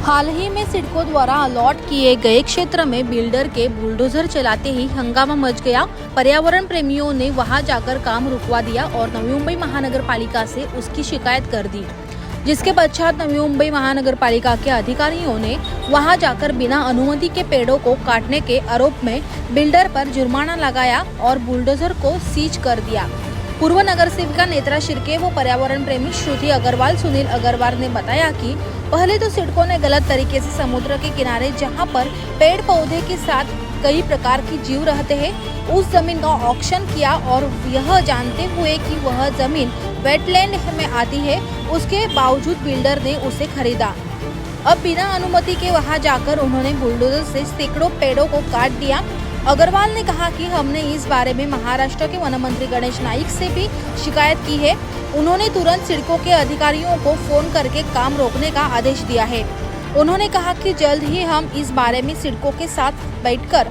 हाल ही में सिडको द्वारा अलॉट किए गए क्षेत्र में बिल्डर के बुलडोजर चलाते ही हंगामा मच गया। पर्यावरण प्रेमियों ने वहां जाकर काम रुकवा दिया और नवी मुंबई महानगर पालिका से उसकी शिकायत कर दी, जिसके पश्चात नवी मुंबई महानगर पालिका के अधिकारियों ने वहां जाकर बिना अनुमति के पेड़ों को काटने के आरोप में बिल्डर पर जुर्माना लगाया और बुलडोजर को सीज कर दिया। पूर्व नगर सेविका नेत्रा शिर्के व पर्यावरण प्रेमी श्रुति अग्रवाल सुनील अग्रवाल ने बताया कि पहले तो सिडको ने गलत तरीके से समुद्र के किनारे जहां पर पेड़ पौधे के साथ कई प्रकार की जीव रहते हैं, उस जमीन का ऑक्शन किया और यह जानते हुए कि वह जमीन वेटलैंड में आती है, उसके बावजूद बिल्डर ने उसे खरीदा। अब बिना अनुमति के वहां जाकर उन्होंने बुलडोजर से सैकड़ों पेड़ों को काट दिया। अग्रवाल ने कहा कि हमने इस बारे में महाराष्ट्र के वन मंत्री गणेश नाइक से भी शिकायत की है। उन्होंने तुरंत सिडको के अधिकारियों को फोन करके काम रोकने का आदेश दिया है। उन्होंने कहा कि जल्द ही हम इस बारे में सिडको के साथ बैठकर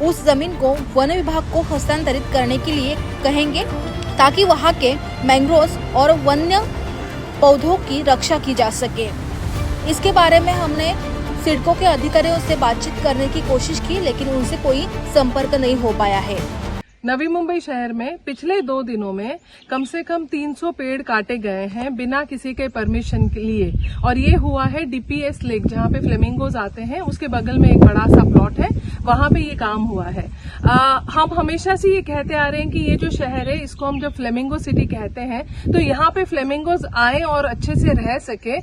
उस जमीन को वन विभाग को हस्तांतरित करने के लिए कहेंगे, ताकि वहां के मैंग्रोव्स और वन्य पौधों की रक्षा की जा सके। इसके बारे में हमने सिडको के अधिकारियों से बातचीत करने की कोशिश की, लेकिन उनसे कोई संपर्क नहीं हो पाया है। नवी मुंबई शहर में पिछले 2 दिनों में कम से कम 300 पेड़ काटे गए हैं बिना किसी के परमिशन के लिए, और ये हुआ है डीपीएस लेक, जहाँ पे फ्लेमिंगोज आते हैं, उसके बगल में एक बड़ा सा प्लॉट है, वहां पे ये काम हुआ है। हम हमेशा से ये कहते आ रहे हैं कि ये जो शहर है, इसको हम जब फ्लेमिंगो सिटी कहते हैं, तो यहाँ पे फ्लेमिंगोज आए और अच्छे से रह सके,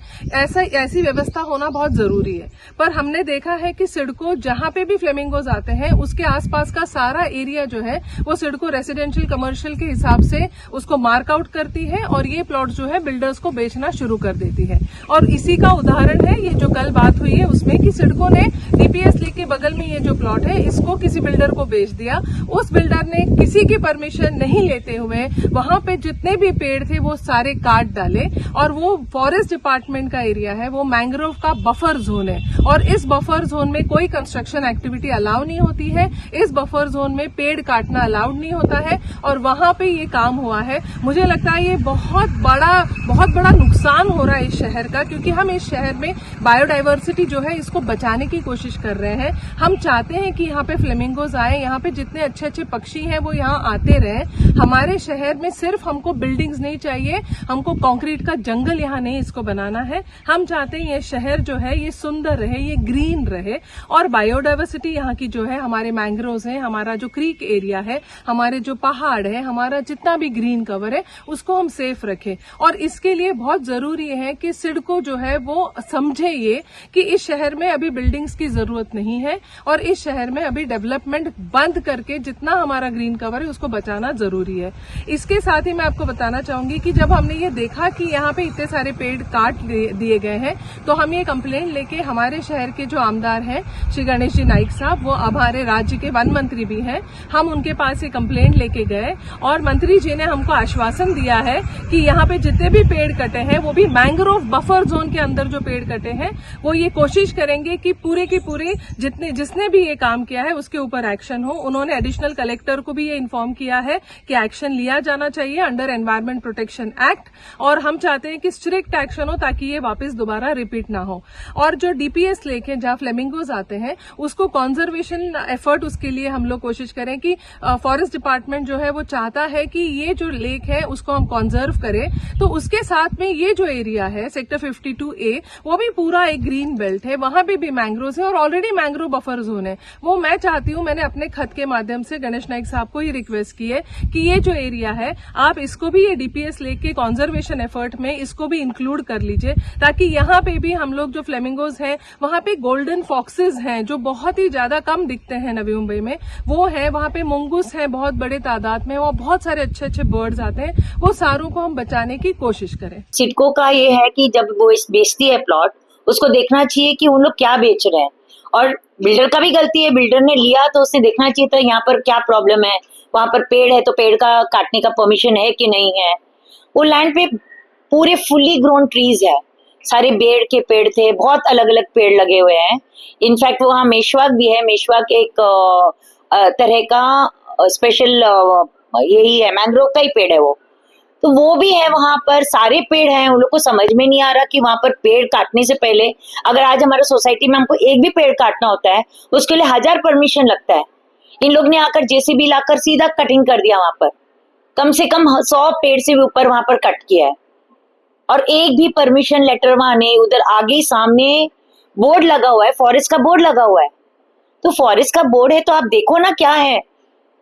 ऐसी व्यवस्था होना बहुत जरूरी है। पर हमने देखा है कि सिडको जहाँ पे भी फ्लेमिंगोज आते हैं, उसके आसपास का सारा एरिया जो है वो सिडको रेसिडेंशियल कमर्शियल के हिसाब से उसको मार्क आउट करती है और ये प्लॉट जो है बिल्डर्स को बेचना शुरू कर देती है। और इसी का उदाहरण है ये जो कल बात हुई है उसमें कि सिडको ने डीपीएस लेक के बगल में ये जो प्लॉट है इसको किसी बिल्डर को बेच दिया। उस बिल्डर ने किसी की परमिशन नहीं लेते हुए वहां पे जितने भी पेड़ थे वो सारे काट डाले, और वो फॉरेस्ट डिपार्टमेंट का एरिया है, वो मैंग्रोव का बफर जोन है, और इस बफर जोन में कोई कंस्ट्रक्शन एक्टिविटी अलाउ नहीं होती है। इस बफर जोन में पेड़ काटना अलाउड नहीं होता है, और वहां पे ये काम हुआ है। मुझे लगता है ये बहुत बड़ा नुकसान हो रहा है इस शहर का, क्योंकि हम इस शहर में बायोडायवर्सिटी जो है इसको बचाने की कोशिश कर रहे हैं। हम चाहते हैं कि यहाँ पे फ्लेमिंगोज आए, यहाँ पे जितने अच्छे अच्छे पक्षी हैं वो यहाँ आते रहें। हमारे शहर में सिर्फ हमको बिल्डिंग्स नहीं चाहिए, हमको कंक्रीट का जंगल यहाँ नहीं इसको बनाना है। हम चाहते हैं ये शहर जो है ये सुंदर रहे, ये ग्रीन रहे, और बायोडायवर्सिटी यहाँ की जो है, हमारे मैंग्रोव्स हैं, हमारा जो क्रीक एरिया है, हमारे जो पहाड़ है, हमारा जितना भी ग्रीन कवर है उसको हम सेफ रखें। और इसके लिए बहुत जरूरी है कि सिडको जो है वो समझे ये कि इस शहर में अभी बिल्डिंग्स की जरूरत नहीं है, और इस शहर में अभी डेवलपमेंट बंद करके जितना हमारा ग्रीन कवर है उसको बचाना जरूरी है। इसके साथ ही मैं आपको बताना चाहूंगी कि जब हमने ये देखा कि यहाँ पे इतने सारे पेड़ काट दिए गए हैं, तो हम ये कंप्लेन लेके हमारे शहर के जो आमदार हैं श्री गणेश जी नाइक साहब, वो हमारे राज्य के वन मंत्री भी हैं, हम उनके पास ये कंप्लेंट लेके गए, और मंत्री जी ने हमको आश्वासन दिया है कि यहाँ पे जितने भी पेड़ कटे हैं, वो भी मैंग्रोव बफर जोन के अंदर जो पेड़ कटे हैं, वो ये कोशिश करेंगे कि पूरे की पूरे जिसने भी ये काम किया है उसके ऊपर एक्शन हो। उन्होंने एडिशनल कलेक्टर को भी ये इन्फॉर्म किया है कि एक्शन लिया जाना चाहिए अंडर एनवायरमेंट प्रोटेक्शन एक्ट, और हम चाहते हैं कि स्ट्रिक्ट एक्शन हो ताकि ये वापस दोबारा रिपीट ना हो। और जो डीपीएस लेक है जहाँ फ्लेमिंगोज आते हैं, उसको कंजर्वेशन एफर्ट, उसके लिए हम लोग कोशिश करें कि फॉरेस्ट डिपार्टमेंट जो है वो चाहता है कि ये जो लेक है उसको हम कंजर्व करें, तो उसके साथ में ये जो एरिया है सेक्टर 52A, वो भी पूरा एक ग्रीन बेल्ट है, वहां पे भी मैंग्रोव्स है और ऑलरेडी मैंग्रोव बफर जोन है। वो मैं चाहती हूँ, मैंने अपने खत के माध्यम से गणेश नाइक साहब को ये रिक्वेस्ट की है कि ये जो एरिया है आप इसको भी ये डीपीएस लेक के कंजर्वेशन एफर्ट में इसको भी इंक्लूड कर लीजिए, ताकि यहाँ पे भी हम लोग जो फ्लेमिंगोज हैं, वहां पे गोल्डन फॉक्सेज हैं जो बहुत ही ज्यादा कम दिखते हैं नवी मुंबई में, वो है, वहां पे मंगूस है बहुत बड़े तादाद में, वो बहुत सारे अच्छे अच्छे बर्ड्स आते हैं, वो सारों को हम बचाने की कोशिश करें। सिडको का ये है कि जब वो बेचती है प्लॉट, उसको देखना चाहिए कि उन लोग क्या बेच रहे हैं, और बिल्डर का भी गलती है, बिल्डर ने लिया तो उसने देखना चाहिए था यहाँ पर क्या प्रॉब्लम है, वहां पर पेड़ है तो पेड़ का काटने का परमिशन है कि नहीं है। वो लैंड पे पूरे फुल्ली ग्रोन ट्रीज है, सारे बेड़ के पेड़ थे, बहुत अलग अलग पेड़ लगे हुए हैं। इनफैक्ट वहाँ मेशवाक भी है, मेशवाक एक तरह का स्पेशल यही है, मैंग्रोव का ही पेड़ है वो। तो वो भी है वहां पर, सारे पेड़ हैं, उन लोग को समझ में नहीं आ रहा कि वहां पर पेड़ काटने से पहले, अगर आज हमारे सोसाइटी में हमको एक भी पेड़ काटना होता है उसके लिए 1000 परमिशन लगता है। इन लोग ने आकर जेसीबी लाकर सीधा कटिंग कर दिया वहां पर, कम से कम 100 पेड़ से भी ऊपर वहां पर कट किया है, और एक भी परमिशन लेटर वहां नहीं। उधर आगे सामने बोर्ड लगा हुआ है, फॉरेस्ट का बोर्ड लगा हुआ है, तो फॉरेस्ट का बोर्ड है तो आप देखो ना क्या है,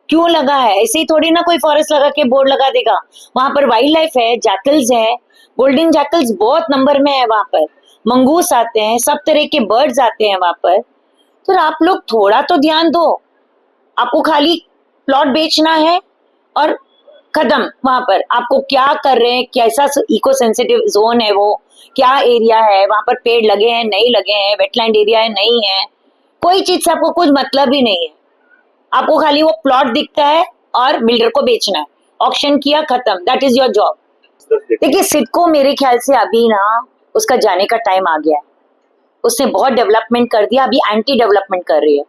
क्यों लगा है। ऐसे ही थोड़ी ना कोई फॉरेस्ट लगा के बोर्ड लगा देगा। वहां पर वाइल्ड लाइफ है, जैकल्स है, गोल्डन जैकल्स बहुत नंबर में है वहां पर, मंगूस आते हैं, सब तरह के बर्ड्स आते हैं वहां पर। तो आप लोग थोड़ा तो ध्यान दो। आपको खाली प्लॉट बेचना है और खत्म। वहां पर आपको क्या कर रहे हैं, कैसा इको सेंसिटिव जोन है वो, क्या एरिया है, वहां पर पेड़ लगे हैं नहीं लगे हैं, वेटलैंड एरिया है नहीं है, कोई चीज से आपको कुछ मतलब ही नहीं है। आपको खाली वो प्लॉट दिखता है और बिल्डर को बेचना है, ऑक्शन किया, खत्म, दैट इज योर जॉब। देखिए सिडको मेरे ख्याल से अभी ना उसका जाने का टाइम आ गया है। उसने बहुत डेवलपमेंट कर दिया, अभी एंटी डेवलपमेंट कर रही है।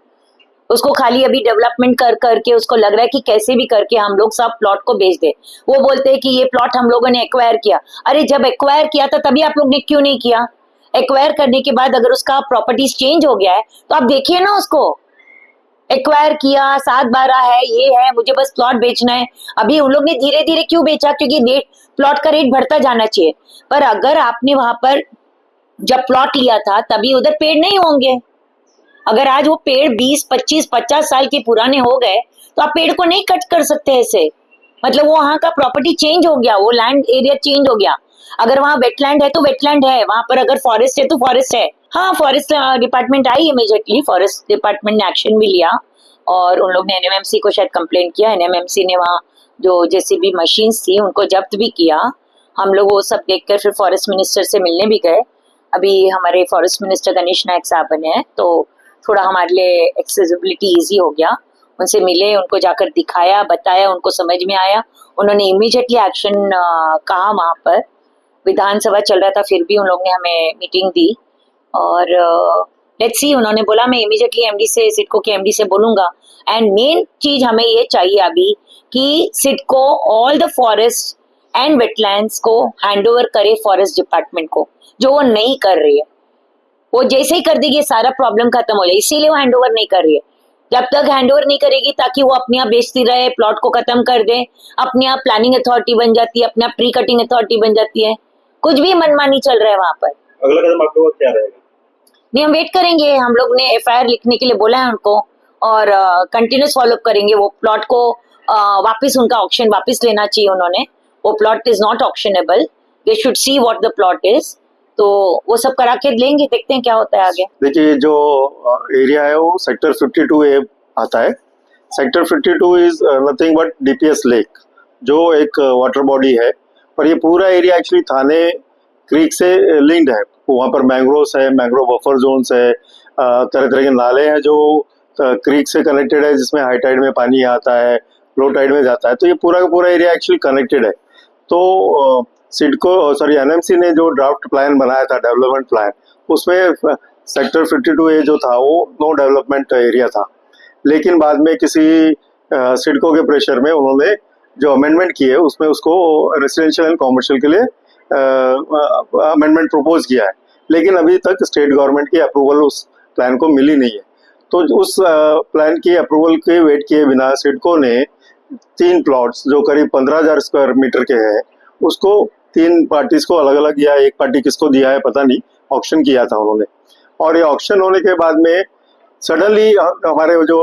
उसको खाली अभी डेवलपमेंट कर करके उसको लग रहा है कि कैसे भी करके हम लोग सब प्लॉट को बेच दे। वो बोलते हैं कि ये प्लॉट हम लोगों ने एक्वायर किया। अरे जब एक्वायर किया था तभी आप लोग ने क्यों नहीं किया? एक्वायर करने के बाद अगर उसका प्रॉपर्टीज चेंज हो गया है तो आप देखिए ना उसको। एक्वायर किया, 7/12 है, ये है, मुझे बस प्लॉट बेचना है। अभी उन लोग ने धीरे धीरे क्यों बेचा? क्योंकि रेट, प्लॉट का रेट बढ़ता जाना चाहिए। पर अगर आपने वहां पर जब प्लॉट लिया था तभी उधर पेड़ नहीं होंगे। अगर आज वो पेड़ 20, 25, 50 साल के पुराने हो गए तो आप पेड़ को नहीं कट कर सकते ऐसे। मतलब वो वहां का प्रॉपर्टी चेंज हो गया, वो लैंड एरिया चेंज हो गया। अगर वहां वेटलैंड है तो वेटलैंड है, वहां पर अगर फॉरेस्ट है तो फॉरेस्ट है। हाँ, forest department I immediately, forest department ने एक्शन भी लिया और उन लोग ने एनएमएमसी को शायद कंप्लेंट किया। एनएमएमसी ने वहाँ जो जेसीबी मशीन्स थी उनको जब्त भी किया। हम लोग वो सब देखकर फिर फॉरेस्ट मिनिस्टर से मिलने भी गए। अभी हमारे फॉरेस्ट मिनिस्टर गणेश नायक साहब बने हैं तो थोड़ा हमारे लिए एक्सेसिबिलिटी इजी हो गया। उनसे मिले, उनको जाकर दिखाया, बताया, उनको समझ में आया। उन्होंने इमीडिएटली एक्शन कहा। वहाँ पर विधानसभा चल रहा था फिर भी उन लोग ने हमें मीटिंग दी और लेट्स सी, उन्होंने बोला मैं इमीडिएटली एमडी से, सिडको के एमडी से बोलूंगा। एंड मेन चीज हमें ये चाहिए अभी कि CIDCO all the forest and wetlands को हैंडओवर करे फॉरेस्ट डिपार्टमेंट को, जो वो नहीं कर रही है। वो जैसे ही कर देगी सारा प्रॉब्लम खत्म हो जाए, इसीलिए वो हैंडओवर नहीं कर रही है। जब तक हैंडओवर नहीं करेगी ताकि वो अपने आप बेचती रहे, प्लॉट को खत्म कर दे, अपने आप प्लानिंग अथॉरिटी बन जाती है, अपने आप प्री कटिंग अथॉरिटी बन जाती है। कुछ भी मनमानी चल रहा है वहां पर। अगला कदम आप लोगों का क्या रहेगा? नहीं, हम वेट करेंगे। हम लोग ने एफआईआर लिखने के लिए बोला है उनको और कंटिन्यूस फॉलोअप करेंगे। वो प्लॉट को वापस, उनका ऑक्शन वापस लेना चाहिए उन्होंने। वो plot is not ऑक्शनेबल, they should see what the plot is. तो वो सब करा के लेंगे, देखते हैं क्या होता है आगे। देखिए जो एरिया है वो सेक्टर 52A आता है। Sector 52 is nothing but DPS lake, जो एक वाटर बॉडी है। पर ये पूरा एरिया एक्चुअली थाने क्रीक से लिंक्ड है। वहाँ पर मैंग्रोव्स है, मैंग्रोव बफर जोन्स है, तरह तरह के नाले हैं जो क्रीक से कनेक्टेड है, जिसमें हाई टाइड में पानी आता है, लो टाइड में जाता है। तो ये पूरा का पूरा एरिया एक्चुअली कनेक्टेड है। तो एनएमसी ने जो ड्राफ्ट प्लान बनाया था, डेवलपमेंट प्लान, उसमें सेक्टर 52A जो था वो नो डेवलपमेंट एरिया था। लेकिन बाद में किसी सिडको के प्रेशर में उन्होंने जो अमेंडमेंट की है उसमें उसको रेसिडेंशियल एंड कॉमर्शियल के लिए अमेंडमेंट प्रपोज किया है। लेकिन अभी तक स्टेट गवर्नमेंट की अप्रूवल उस प्लान को मिली नहीं है। तो उस प्लान की अप्रूवल के वेट किए बिना सिडको ने 3 प्लॉट्स जो करीब 15,000 स्क्वायर मीटर के हैं उसको 3 पार्टीज को अलग अलग दिया। एक पार्टी किसको दिया है पता नहीं, ऑक्शन किया था उन्होंने। और ये ऑक्शन होने के बाद में सडनली हमारे जो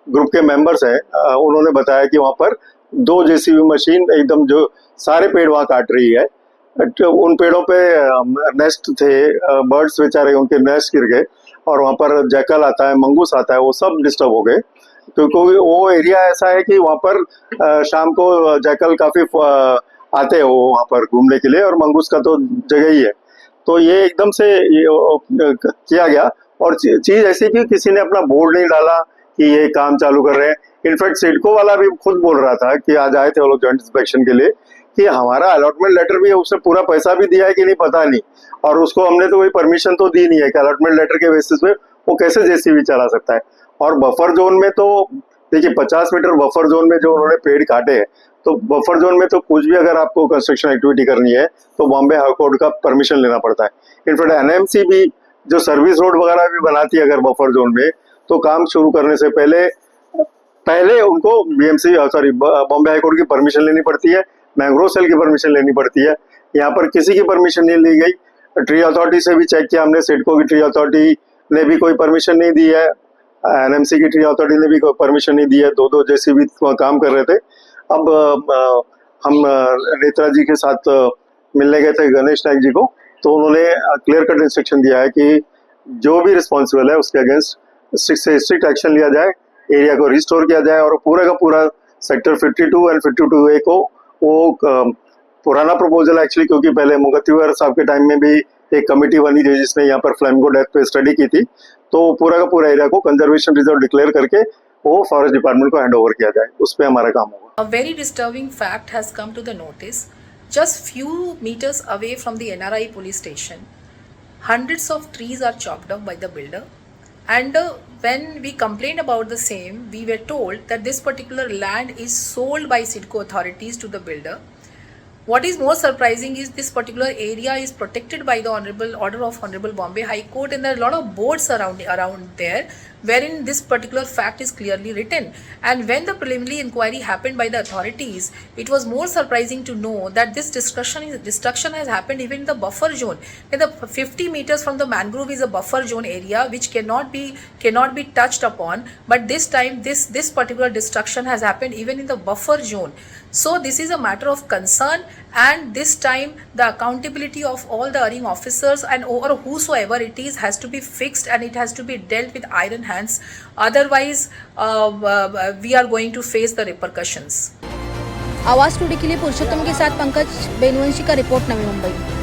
ग्रुप के मेंबर्स हैं उन्होंने बताया कि वहाँ पर 2 जेसीबी मशीन एकदम जो सारे पेड़ वहाँ काट रही है। उन पेड़ों पे नेस्ट थे, बर्ड्स बेचारे उनके नेस्ट गिर गए और वहाँ पर जैकल आता है, मंगूस आता है, वो सब डिस्टर्ब हो गए। क्योंकि वो एरिया ऐसा है कि वहाँ पर शाम को जैकल काफी आते हैं वो वहाँ पर घूमने के लिए, और मंगूस का तो जगह ही है। तो ये एकदम से किया गया। और चीज ऐसी कि किसी ने अपना बोर्ड नहीं डाला कि ये काम चालू कर रहे हैं। इनफैक्ट सिडको वाला भी खुद बोल रहा था कि आज आए थे वो लोग जॉइंट इंस्पेक्शन के लिए कि हमारा अलॉटमेंट लेटर भी है, उससे पूरा पैसा भी दिया है कि नहीं पता नहीं, और उसको हमने तो कोई परमिशन तो दी नहीं है कि अलॉटमेंट लेटर के बेसिस पे वो कैसे जेसीबी चला सकता है। और बफर जोन में तो देखिए 50 मीटर बफर जोन में जो उन्होंने पेड़ काटे हैं तो बफर जोन में तो कुछ भी अगर आपको कंस्ट्रक्शन एक्टिविटी करनी है तो बॉम्बे हाई कोर्ट का परमिशन लेना पड़ता है। इनफैक्ट एनएमसी भी जो सर्विस रोड वगैरह भी बनाती है अगर बफर जोन में, तो काम शुरू करने से पहले उनको बॉम्बे हाई कोर्ट की परमिशन लेनी पड़ती है, मैंग्रोव सेल की परमिशन लेनी पड़ती है। यहाँ पर किसी की परमिशन नहीं ली गई। ट्री अथॉरिटी से भी चेक किया हमने, सिडको की ट्री अथॉरिटी ने भी कोई परमिशन नहीं दी है, एनएमसी की ट्री अथॉरिटी ने भी कोई परमिशन नहीं दी है। दो जेसीबी काम कर रहे थे। अब हम नेत्रा जी के साथ मिलने गए थे, गणेश नायक जी को, तो उन्होंने क्लियर कट इंस्ट्रक्शन दिया है कि जो भी रिस्पॉन्सिबल है उसके अगेंस्ट स्ट्रिक्ट एक्शन लिया जाए, एरिया को रिस्टोर किया जाए और पूरा का पूरा सेक्टर 52 एंड 52A को वो पुराना प्रपोजल एक्चुअली, क्योंकि पहले मुगत्तीवार साहब के टाइम में भी एक कमेटी बनी थी जिसने यहाँ पर फ्लेमिंगो डेथ पे स्टडी की थी, तो पूरा का पूरा एरिया को कंजर्वेशन रिजर्व डिक्लेयर करके वो फॉरेस्ट डिपार्टमेंट को हैंड ओवर किया जाए, उस पर हमारा काम होगा। A very disturbing fact has come to the notice. Just few meters away from the NRI police station, hundreds of trees are chopped off by the builder. And when we complained about the same, we were told that this particular land is sold by Sidco authorities to the builder. What is more surprising is this particular area is protected by the order of Honorable Bombay High Court, and there are a lot of boards around there wherein this particular fact is clearly written. And when the preliminary inquiry happened by the authorities, it was more surprising to know that this destruction has happened even in the buffer zone. And the 50 meters from the mangrove is a buffer zone area which cannot be touched upon, but this time this particular destruction has happened even in the buffer zone. So this is a matter of concern, and this time the accountability of all the erring officers and or whosoever it is has to be fixed, and it has to be dealt with iron hands. Otherwise we are going to face the repercussions. आवाज today के लिए पुरुषोत्तम के साथ पंकज बेनवंशी का report, Navi Mumbai.